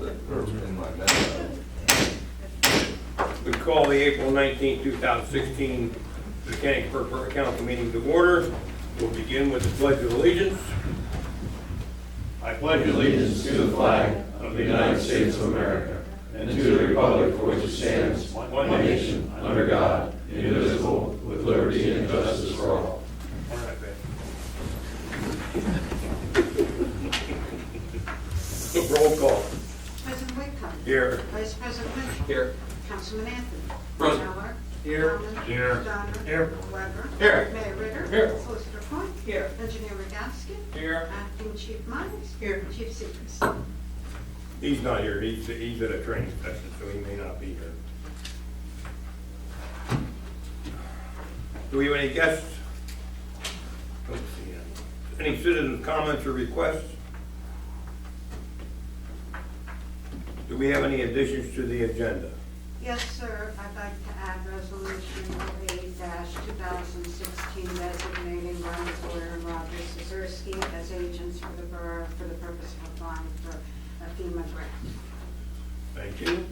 in my memo. We call the April 19, 2016 Mechanicsburg Borough Council meeting to order. We'll begin with the Pledge of Allegiance. I pledge Allegiance to the flag of the United States of America and to the republic for which it stands, one nation, under God, indivisible, with liberty and justice for all. All right, Ben. Roll call. President Whitcomb. Here. Vice President Mitchell. Here. Councilman Anthony. Present. Miller. Here. Thomas. Here. Donner. Here. Weber. Here. Mayor Ritter. Here. Solicitor Point. Here. Engineer Rogowski. Here. Acting Chief Myers. Here. Chief Seekers. He's not here. He's at a training session, so he may not be here. Do we have any guests? Don't see any. Any citizen comments or requests? Do we have any additions to the agenda? Yes, sir. I'd like to add Resolution 08-2016 designating Brian Sawyer and Roger Szyzerski as agents for the borough for the purpose of applying for a FEMA grant. Thank you.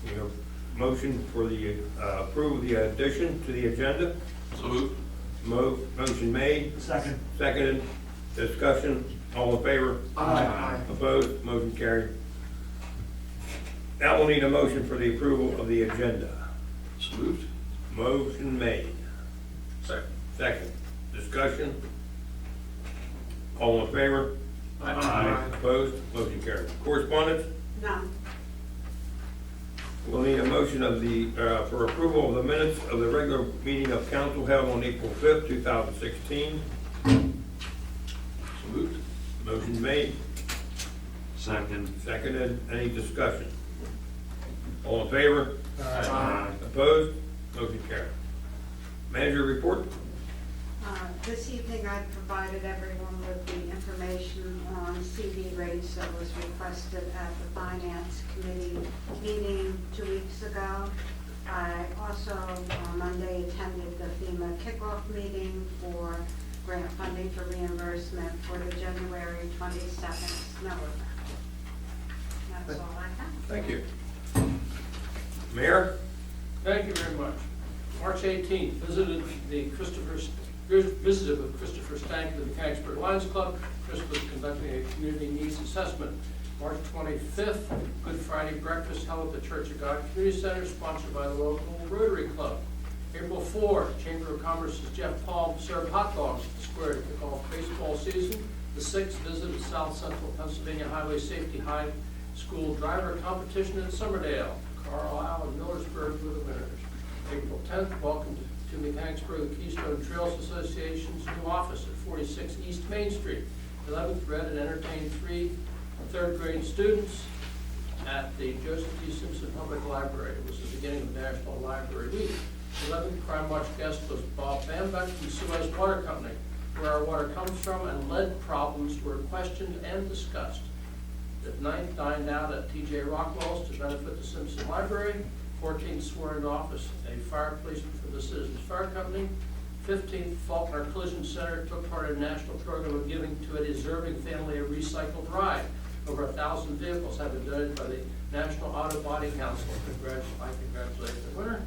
We have a motion for the approve the addition to the agenda. So moved. Motion made. Second. Seconded. Discussion. All in favor? Aye. Opposed? Motion carried. Now we'll need a motion for the approval of the agenda. So moved. Motion made. Second. Second. Discussion. All in favor? Aye. Opposed? Motion carried. Correspondence? None. We'll need a motion of the, for approval of the minutes of the regular meeting of council held on April 5th, 2016. So moved. Motion made. Second. Seconded. Any discussion? All in favor? Aye. Opposed? Motion carried. Manager report? This evening I provided everyone with the information on CD rates that was requested at the Finance Committee meeting 2 weeks ago. I also on Monday attended the FEMA kickoff meeting for grant funding for reimbursement for the January 22nd snow event. That's all I have. Thank you. Mayor? Thank you very much. March 18th, visited with Christopher Stank of the Mechanicsburg Lions Club. Chris was conducting a community needs assessment. March 25th, Good Friday breakfast held at the Church of God Community Center, sponsored by the local Rotary Club. April 4, Chamber of Commerce's Jeff Paul served hot dogs at the square to kick off baseball season. The 6th, visited South Central Pennsylvania Highway Safety High School driver competition at Summerdale. Carlisle and Millersburg were the winners. April 10th, welcome to Mechanicsburg, the Keystone Trails Association's new office at 46 East Main Street. 11th, read and entertained 3 third grade students at the Joseph T. Simpson Public Library. It was the beginning of National Library Week. 11th, Crime Watch guest was Bob Bambeck from Suez Water Company, where our water comes from, and lead problems were questioned and discussed. The 9th, dined out at T.J. Rockwell's to benefit the Simpson Library. 14th, swore into office a fire policeman for the Citizens Fire Company. 15th, Faulkner Collision Center took part in a national program of giving to a deserving family a recycled ride. Over 1,000 vehicles have been donated by the National Auto Body Council. I congratulate the winner.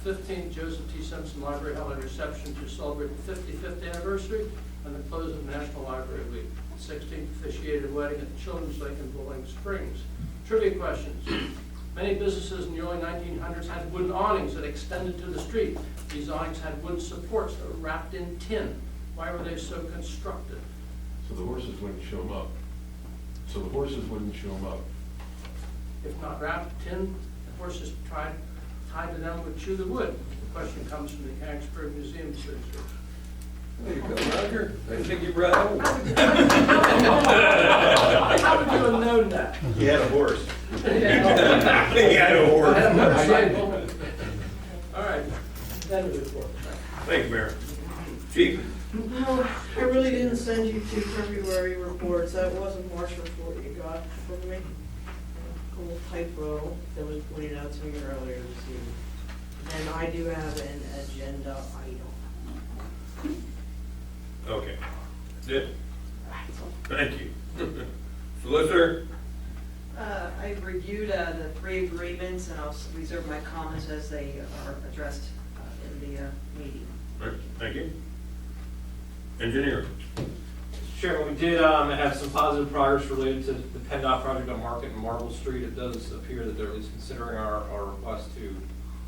15th, Joseph T. Simpson Library held a reception to celebrate the 55th anniversary and the close of National Library Week. 16th, officiated a wedding at the Children's Lake in Bowling Springs. Trivia questions. Many businesses in the early 1900s had wooden awnings that extended to the street. These awnings had wooden supports that were wrapped in tin. Why were they so constructed? So the horses wouldn't show them up. If not wrapped in tin, the horses tied to them would chew the wood. The question comes from the Mechanicsburg Museum Association. There you go, Roger. I think you brought home. How would you have known that? He had a horse. He had a horse. I had a motorcycle. All right, then we report. Thank you, Mayor. Chief? No, I really didn't send you 2 February reports. That was a March report you got from me. A little typo that was pointed out to me earlier this evening. And I do have an agenda item. Okay. That's it? Thank you. Solicitor? I reviewed the three agreements, and I'll reserve my comments as they are addressed in the meeting. All right, thank you. Engineer? Chairman, we did have some positive progress related to the PennDOT project on Market and Marble Street. It does appear that they're at least considering our request to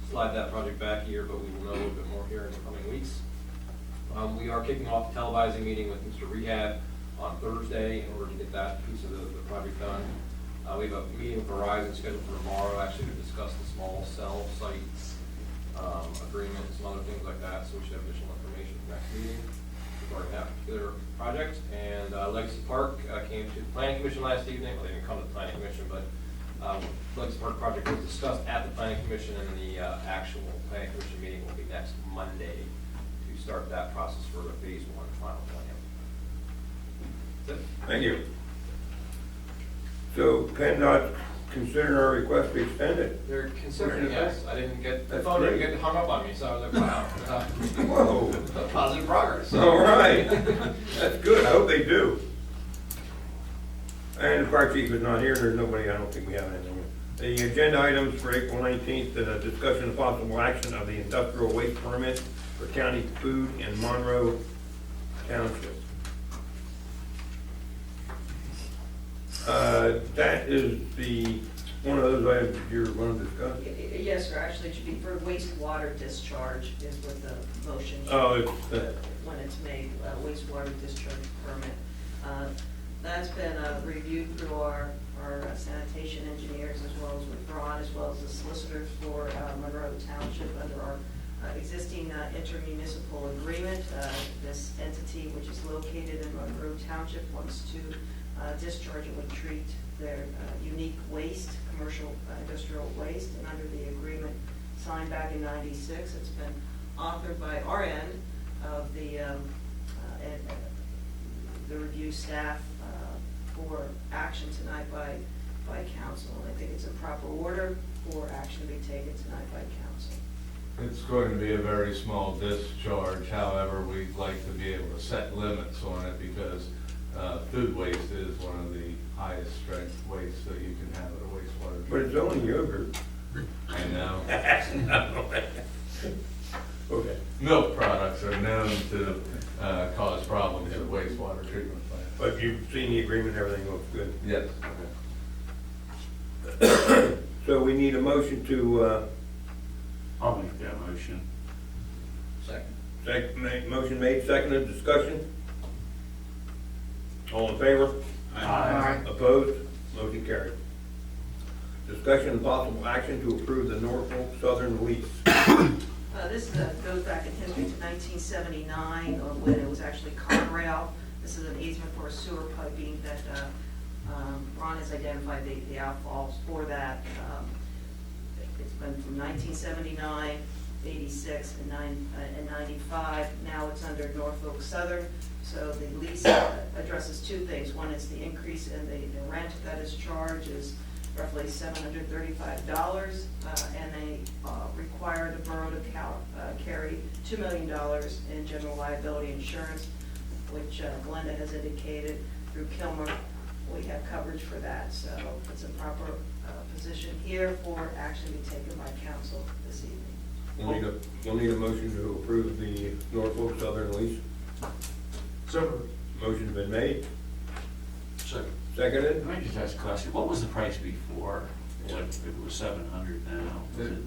slide that project back a year, but we will know a little bit more here in the coming weeks. We are kicking off a televising meeting with Mr. Rehab on Thursday in order to get that piece of the project done. We have a meeting with Verizon scheduled for tomorrow, actually, to discuss the small cell site agreement and some other things like that, so we should have additional information for next meeting regarding that particular project. And Legacy Park came to the Planning Commission last evening. Well, they didn't come to the Planning Commission, but Legacy Park project was discussed at the Planning Commission, and the actual Planning Commission meeting will be next Monday to start that process for the phase 1 final plan. That's it. Thank you. So PennDOT considering our request to extend it? They're considering, yes. I didn't get, the That's phone didn't great. get hung up on me, so I was like, wow. Whoa. Positive progress. All right, that's good, I hope they do. And the fire chief is not here, there's nobody, I don't think we have anything. The agenda items for April 19th, discussion of possible action of the industrial waste permit for county food in Monroe Township. That is one of those items you're going to discuss? Yes, sir, actually, it should be for wastewater discharge is what the motion should Oh, be, it's, when it's made, wastewater discharge permit. That's been reviewed through our sanitation engineers as well as with Ron, as well as the solicitors for Monroe Township under our existing intermunicipal agreement. This entity, which is located in Monroe Township, wants to discharge and would treat their unique waste, commercial industrial waste, and under the agreement signed back in '96, it's been authored by our end of the review staff for action tonight by council. I think it's a proper order for action to be taken tonight by council. It's going to be a very small discharge, however, we'd like to be able to set limits on it because food waste is one of the highest strength wastes that you can have at a wastewater but it's only yogurt. treatment. I know. Okay. Milk products are known to cause problems at wastewater treatment plants. But you've seen the agreement, everything looks good. Yes. So we need a motion to, I'll make that motion. motion made, seconded, discussion? All in favor? Aye. Opposed? Motion carried. Discussion and possible action to approve the Norfolk Southern lease. This goes back in history to 1979, when it was actually Conrail. This is an easement for sewer piping that Ron has identified the outfalls for that. It's been from 1979, 86, and 95. Now it's under Norfolk Southern. So the lease addresses two things. One is the increase in the rent that is charged is roughly $735, and they require the borough to carry $2 million in general liability insurance, which Glenda has indicated through Kilmer. We have coverage for that, so it's a proper position here for action to be taken by council this evening. We'll need a motion to approve the Norfolk Southern lease. So, Motion's been made, second. seconded. Let me just ask a question. What was the price before? Like, if it was 700 now?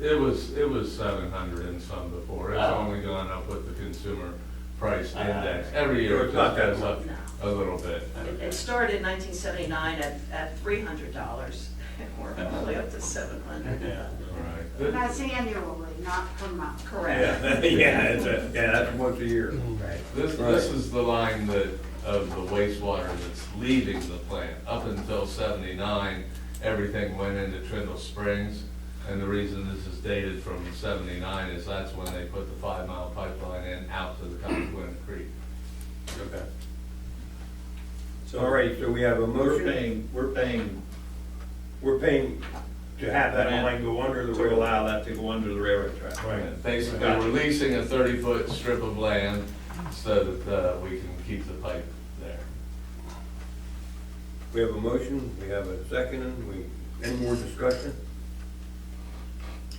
It was 700 and some before. It's only gone up with the consumer price index. Every year it It's not just that goes up No. a little bit. It started in 1979 at $300, and we're only up to 700. Yeah. Right. That's annually, not per month. Correct. Yeah, that's once a year. Right. This is the line of the wastewater that's leaving the plant. Up until '79, everything went into Trindle Springs. And the reason this is dated from '79 is that's when they put the 5-mile pipeline in out to the Conecuina Creek. Okay. So All right, so we have a motion. We're paying We're paying to have that line go under the to rail. allow that to go under the railroad track. Right. Basically, we're leasing a 30-foot strip of land so that we can keep the pipe there. We have a motion, we have a second, and we Any more discussion?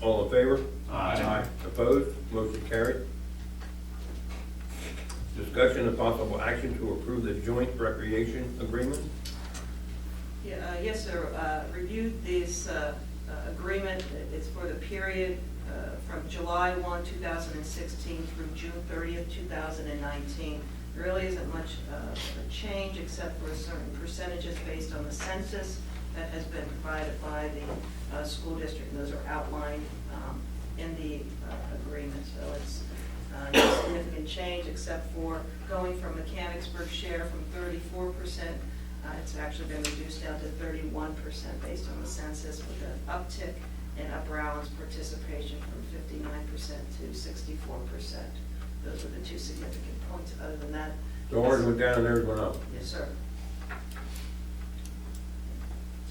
All in favor? Aye. Opposed? Motion carried. Discussion and possible action to approve the joint recreation agreement. Yes, sir. Reviewed this agreement. It's for the period from July 1, 2016 through June 30th, 2019. There really isn't much of a change except for certain percentages based on the census that has been provided by the school district. And those are outlined in the agreement. So it's no significant change except for going from Mechanicsburg share from 34%. It's actually been reduced down to 31% based on the census, with an uptick in Upper Island's participation from 59% to 64%. Those are the two significant points. Other than that, So ours went down and theirs went up. yes, sir.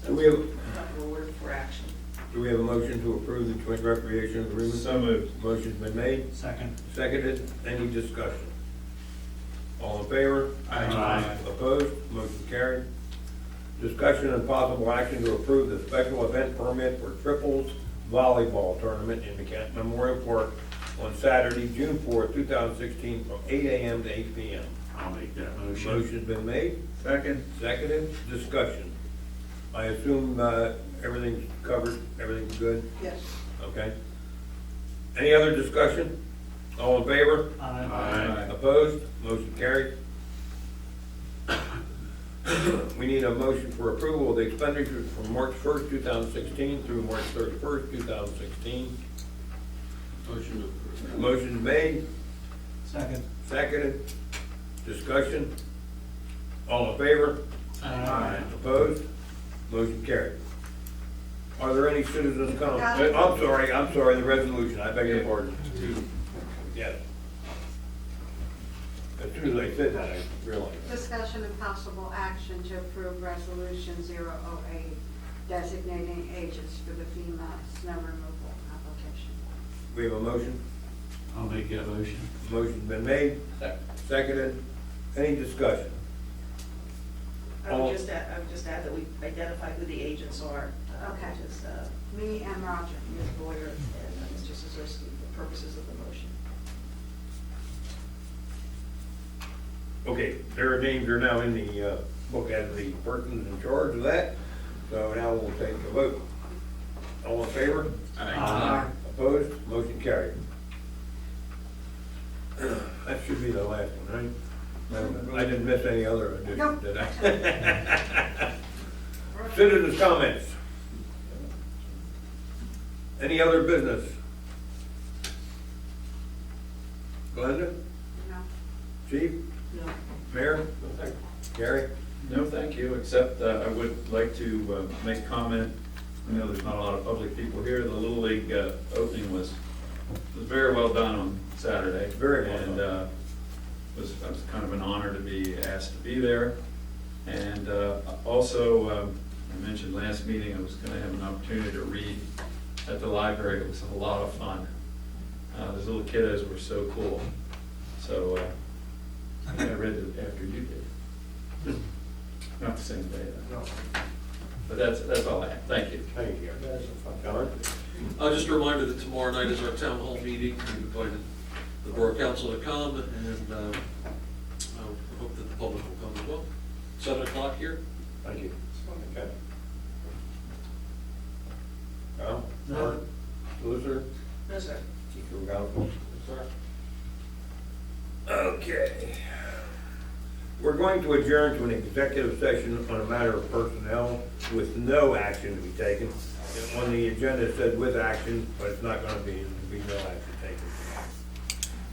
Do we have, Proper order for action. do we have a motion to approve the joint recreation agreement? So moved. Motion's been made, Second. seconded. Any discussion? All in favor? Aye. Opposed? Motion carried. Discussion and possible action to approve the special event permit for triples volleyball tournament in Memorial Park on Saturday, June 4th, 2016, from 8 a.m. to 8 p.m. I'll make that motion. Motion's been made, Second. seconded. Discussion. I assume everything's covered, everything's good? Yes. Okay. Any other discussion? All in favor? Aye. Opposed? Motion carried. We need a motion for approval of the expenditures from March 1st, 2016 through March 31st, 2016. Motion to approve. Motion made, Second. seconded. Discussion. All in favor? Aye. Opposed? Motion carried. Are there any citizens comments? Got it. I'm sorry, the resolution, I beg your pardon. Yes. As soon as I said that, I realized. Discussion and possible action to approve resolution 008 designating agents for the FEMA snow removal application. We have a motion? I'll make that motion. Motion's been made, seconded. Any discussion? I would just add that we identify who the agents are. Okay. Which is Me and Roger. Ms. Boyer and Mr. Szewski for purposes of the motion. Okay, their names are now in the book as the persons in charge of that, so now we'll take a vote. All in favor? Aye. Opposed? Motion carried. That should be the last one, right? I didn't miss any other additions, Nope. did I? Citizens' comments. Any other business? Glenda? No. Chief? No. Mayor? Gary? No, thank you, except I would like to make comment. I know there's not a lot of public people here. The Little League opening was very well done on Saturday. Very well And done. it was kind of an honor to be asked to be there. And also, I mentioned last meeting, I was going to have an opportunity to read at the library. It was a lot of fun. Those little kiddos were so cool. So I think I read it after you did. Not the same day, though. But that's all I have. Thank you. Thank you. John? Just a reminder that tomorrow night is our town hall meeting. We invited the Borough Council to come, and I hope that the public will come as well. 7 o'clock here. Thank you. Okay. Kyle? No. Mark? Solicitor? No, sir. Chief Rogowski? Okay. We're going to adjourn to an executive session on a matter of personnel with no action to be taken. On the agenda it said with action, but it's not going to be, there'll be no action taken.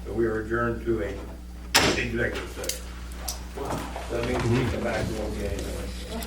So we are adjourned to a executive session. That means we come back and won't be anything.